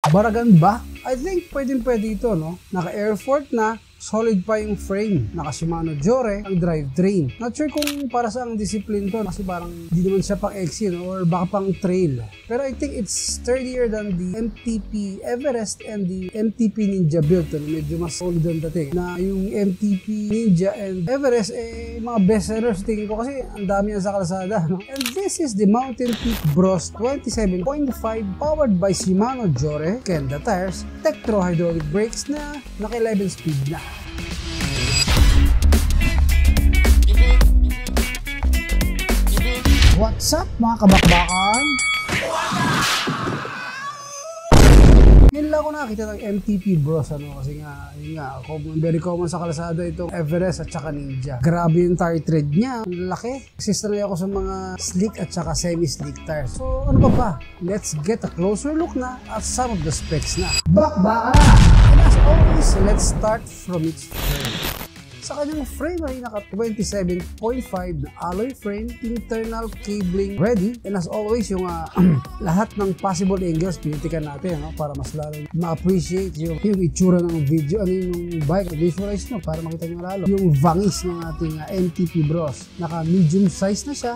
Baragan ba? I think pwede ito, no? Naka-air fork na, solid pa yung frame. Naka Shimano Jore ang drivetrain. Not sure kung para sa ang discipline to kasi parang di naman siya pang XC, no? Or baka pang trail. Pero I think it's sturdier than the MTP Everest and the MTP Ninja build. No? Medyo mas solid ang dating. Na yung MTP Ninja and Everest, mga best sellers tingin ko kasi ang dami yan sa kalsada. No? And this is the Mountain Peak Bros 27.5 powered by Shimano Jore, Kenda tires, Tektro hydraulic brakes na naka 11 speed na. What's up mga kabakbakan? Ngayon lang ako nakakita ng MTP Bros kasi yun nga, very common sa kalsada itong Everest at saka Ninja. Grabe yung tire tread niya, ang laki. Sanay ako sa mga slick at saka semi-slick tires. So ano pa? Let's get a closer look na at some of the specs na. Bakbaka! And as always, let's start from its frame. Sa kanyang frame ay naka 27.5 na alloy frame, internal cabling ready, and as always yung lahat ng possible angles pinitikan natin para mas lalo ma-appreciate yung itsura ng video, yung bike, visualize nyo para makita nyo lalo yung vangis ng ating MTP Bros. Naka medium size na siya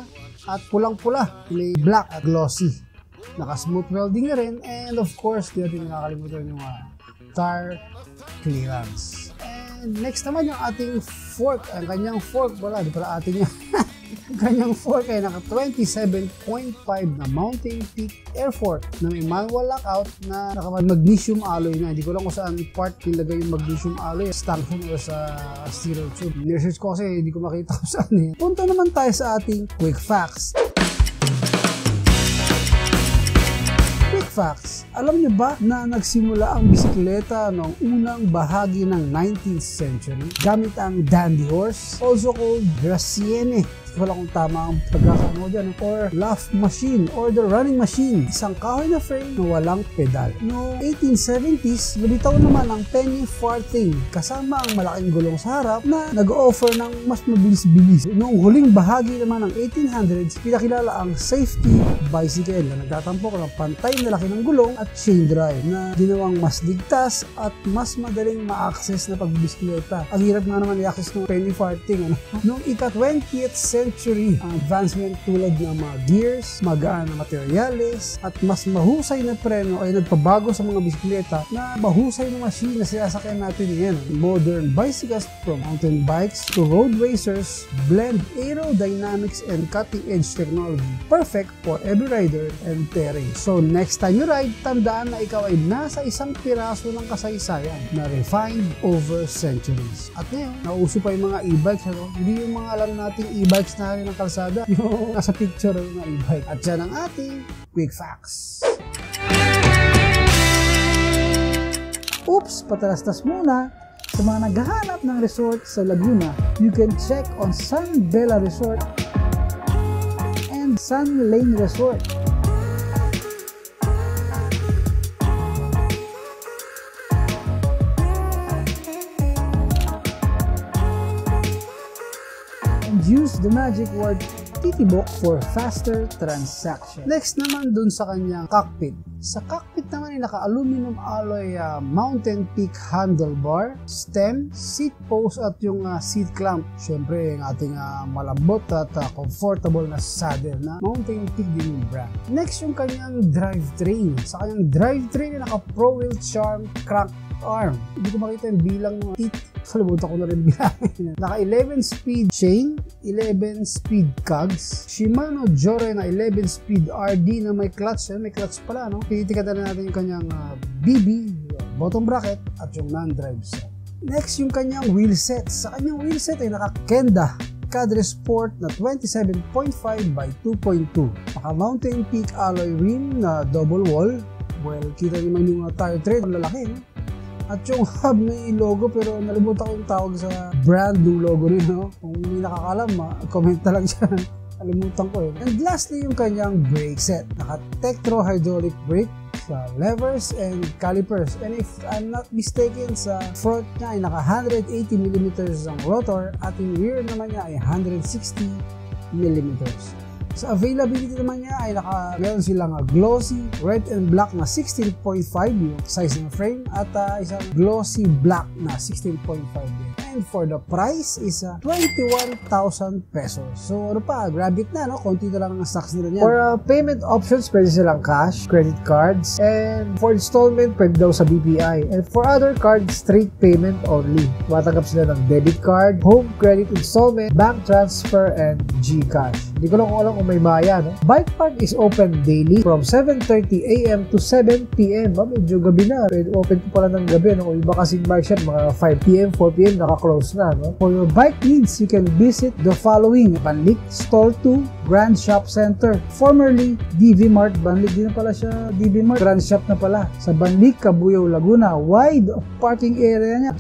at pulang-pula, may black at glossy, naka smooth welding na rin, and of course di natin nakakalimutan yung tire clearance. Next naman yung ating fork. Ang kanyang fork, di pala atin yan. Ang kanyang fork ay naka 27.5 na Mountain Peak air fork na may manual lockout na naka magnesium alloy na. Hindi ko lang kung saan part nilagay yung magnesium alloy, stanchion o sa steel tube. Niresearch ko kasi hindi ko makita kung saan eh. Punta naman tayo sa ating quick facts. Facts. Alam niyo ba na nagsimula ang bisikleta noong unang bahagi ng 19th century gamit ang dandy horse, also called Draciene. Wala kung tama ang pagkakano dyan, or laugh machine or the running machine, isang kahoy na frame na walang pedal. Noong 1870s, lumitaw naman ang penny farthing kasama ang malaking gulong sa harap na nag-offer ng mas mabilis-bilis. Noong huling bahagi naman ng 1800s, pinakilala ang safety bicycle na nagtatampok ng pantay na laki ng gulong at chain drive na ginawang mas ligtas at mas madaling ma-access na pagbisikleta. Ang hirap nga naman i-access ng penny farthing. Noong ika-20th century, ang advancement tulad ng mga gears, magaan na materyales, at mas mahusay na preno ay nagpabago sa mga bisikleta na mahusay na machine na sinasakyan natin ngayon. Modern bicycles from mountain bikes to road racers blend aerodynamics and cutting-edge technology. Perfect for every rider and terrain. So next time you ride, tandaan na ikaw ay nasa isang piraso ng kasaysayan na refined over centuries. At ngayon, nauso pa yung mga e-bikes. Hindi yung mga alam nating e-bikes na rin ng kalsada, yung nasa picture ng e-bike. At yan ang ating quick facts. Oops, patalastas muna. Sa mga naghahanap ng resort sa Laguna, you can check on Sun Bella Resort and Sun Lane Resort. Use the magic word titibok for faster transaction. Next naman dun sa kanyang cockpit. Sa cockpit naman ay naka-aluminum alloy Mountain Peak handlebar, stem, seat post at yung seat clamp. Siyempre yung ating malambot at comfortable na saddle na Mountain Peak din yung brand. Next yung kanyang drivetrain. Sa kanyang drivetrain ay naka-Pro Wheel Charm crank arm. Hindi ko makita yung bilang ng teeth. Kalimutan ko na rin bilangin. Naka 11 speed chain, 11 speed cogs, Shimano Jore na 11 speed RD na may clutch. May clutch pala, no? Titikan na natin yung kanyang BB, bottom bracket, at yung non-drive set. Next, yung kanyang wheel set. Sa kanyang wheel set ay naka Kenda Cadre Sport na 27.5 by 2.2. Naka Mountain Peak alloy rim na double wall. Well, kita naman yung tire tread, ang lalaki, no? At yung hub may logo pero nalimutan ko yung tawag sa brand ng logo rin, no? Kung hindi nakakalam, comment na lang siya. Nalimutan ko eh. And lastly, yung kanyang brake set. Naka Tektro hydraulic brake sa levers and calipers. And if I'm not mistaken, sa front niya ay naka 180mm ang rotor at yung rear naman niya ay 160mm. Sa availability naman niya ay meron silang glossy red and black na 16.5 yung size ng frame at isang glossy black na 16.5 din. And for the price is 21,000 pesos. So ano pa, grab it na, no? Konti na lang ang stocks nila niyan. For payment options, pwede silang cash, credit cards, and for installment, pwede daw sa BPI. And for other cards, straight payment only. Matanggap sila ng debit card, home credit installment, bank transfer, and GCash. Hindi ko lang alam kung may maya, no? Bike park is open daily from 7:30 AM to 7 PM. Medyo gabi na. Pwede open po pala ng gabi, no? Iba kasing bike shop, mga 5 PM, 4 PM, naka-close na, no? For your bike needs, you can visit the following: Banlik, Stall 2, Grand Shop Center, formerly DV Mart. Banlik din na pala siya, DV Mart. Grand Shop na pala. Sa Banlik, Cabuyao, Laguna. Wide parking area niya.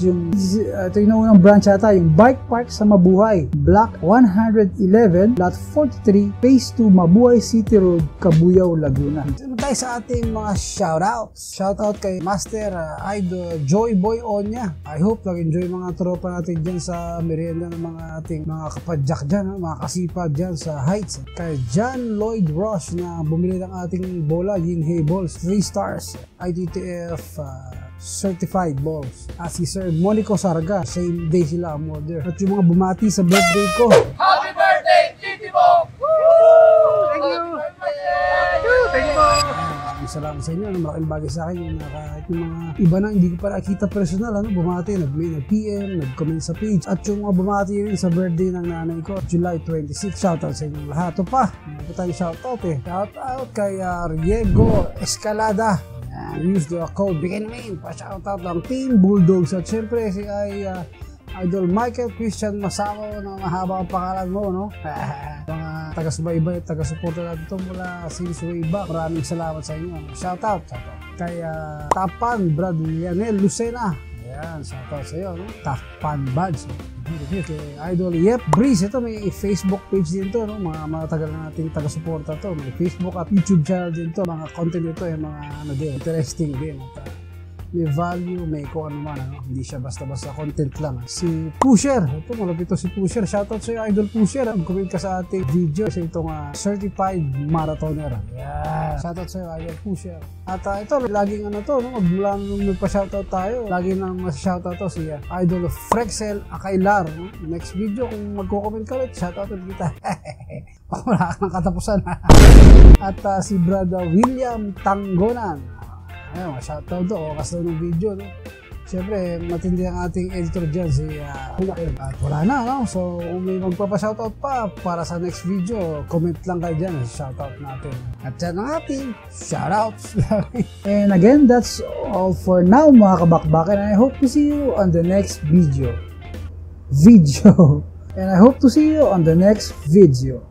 Ito yung unang branch ata, yung Bike Park sa Mabuhay. Block 111, Lot 43, Phase 2, Mabuhay City Road, Cabuyao, Laguna. Ito tayo sa ating mga shoutouts. Shoutout kay Master Idol Joy Boy Onya. I hope nag-enjoy mga tropa natin dyan sa merienda ng mga ating mga kapadyak dyan, mga kasipag dyan sa Heights. Kay John Lloyd Ross na bumili ng ating bola, Yinhei Balls, 3 stars, ITTF certified balls. At si Sir Monico Sarga, same day sila ang order. At yung mga bumati sa birthday ko, Happy birthday, Titibong! thank you! Thank you! Salamat sa inyo, malaking bagay sa akin yung kahit yung mga iba na hindi ko pa nakita personal, bumati, nag-PM, nag-comment sa page, at yung mga bumati rin sa birthday ng nanay ko, July 26. Shoutout sa inyo lahat. Ito pa, hindi ko tayo shoutout Shoutout kay Riego Escalada. Use the code BigNMain pa shoutout ng Team Bulldogs. At syempre si Idol Michael Christian Masamo na mahaba ang pangalan mo, no? Mga taga-subaybay, taga-suporta natin ito mula since way back. Maraming salamat sa inyo. Shoutout kay Tapan Brad Lionel Lucena. Ayan, shoutout sa iyo, no? Tapan Buds. Kay Idol Yep Breeze, ito may Facebook page din to, no? Mga tagal na nating taga-suporta to. May Facebook at YouTube channel din to. Mga content ito ay mga din, interesting din. At may value, may kung ano man, hindi siya basta-basta content lang. Si Pusher, ito malapit to si Pusher. Shoutout sa iyo, Idol Pusher. Comment ka sa ating video sa itong certified marathoner. Yeah. Shoutout sa iyo, Idol Pusher. At ito, laging to, no? Magmula nung nagpa-shoutout tayo, lagi nang mas-shoutout to si Idol Frexel Akailar. No? Next video, kung magko-comment ka ulit, shoutout ulit kita. Wala kang katapusan. At si Brother William Tanggonan. Ayun, shoutout to, kasi ng video, no? Siyempre, matindi ang ating editor dyan, si Hulakin. At wala na, no? So, kung may magpapa-shoutout pa para sa next video, comment lang kayo dyan, shoutout natin. At yan ang ating shoutouts. And again, that's all for now, mga kabakbakan. And I hope to see you on the next video. And I hope to see you on the next video.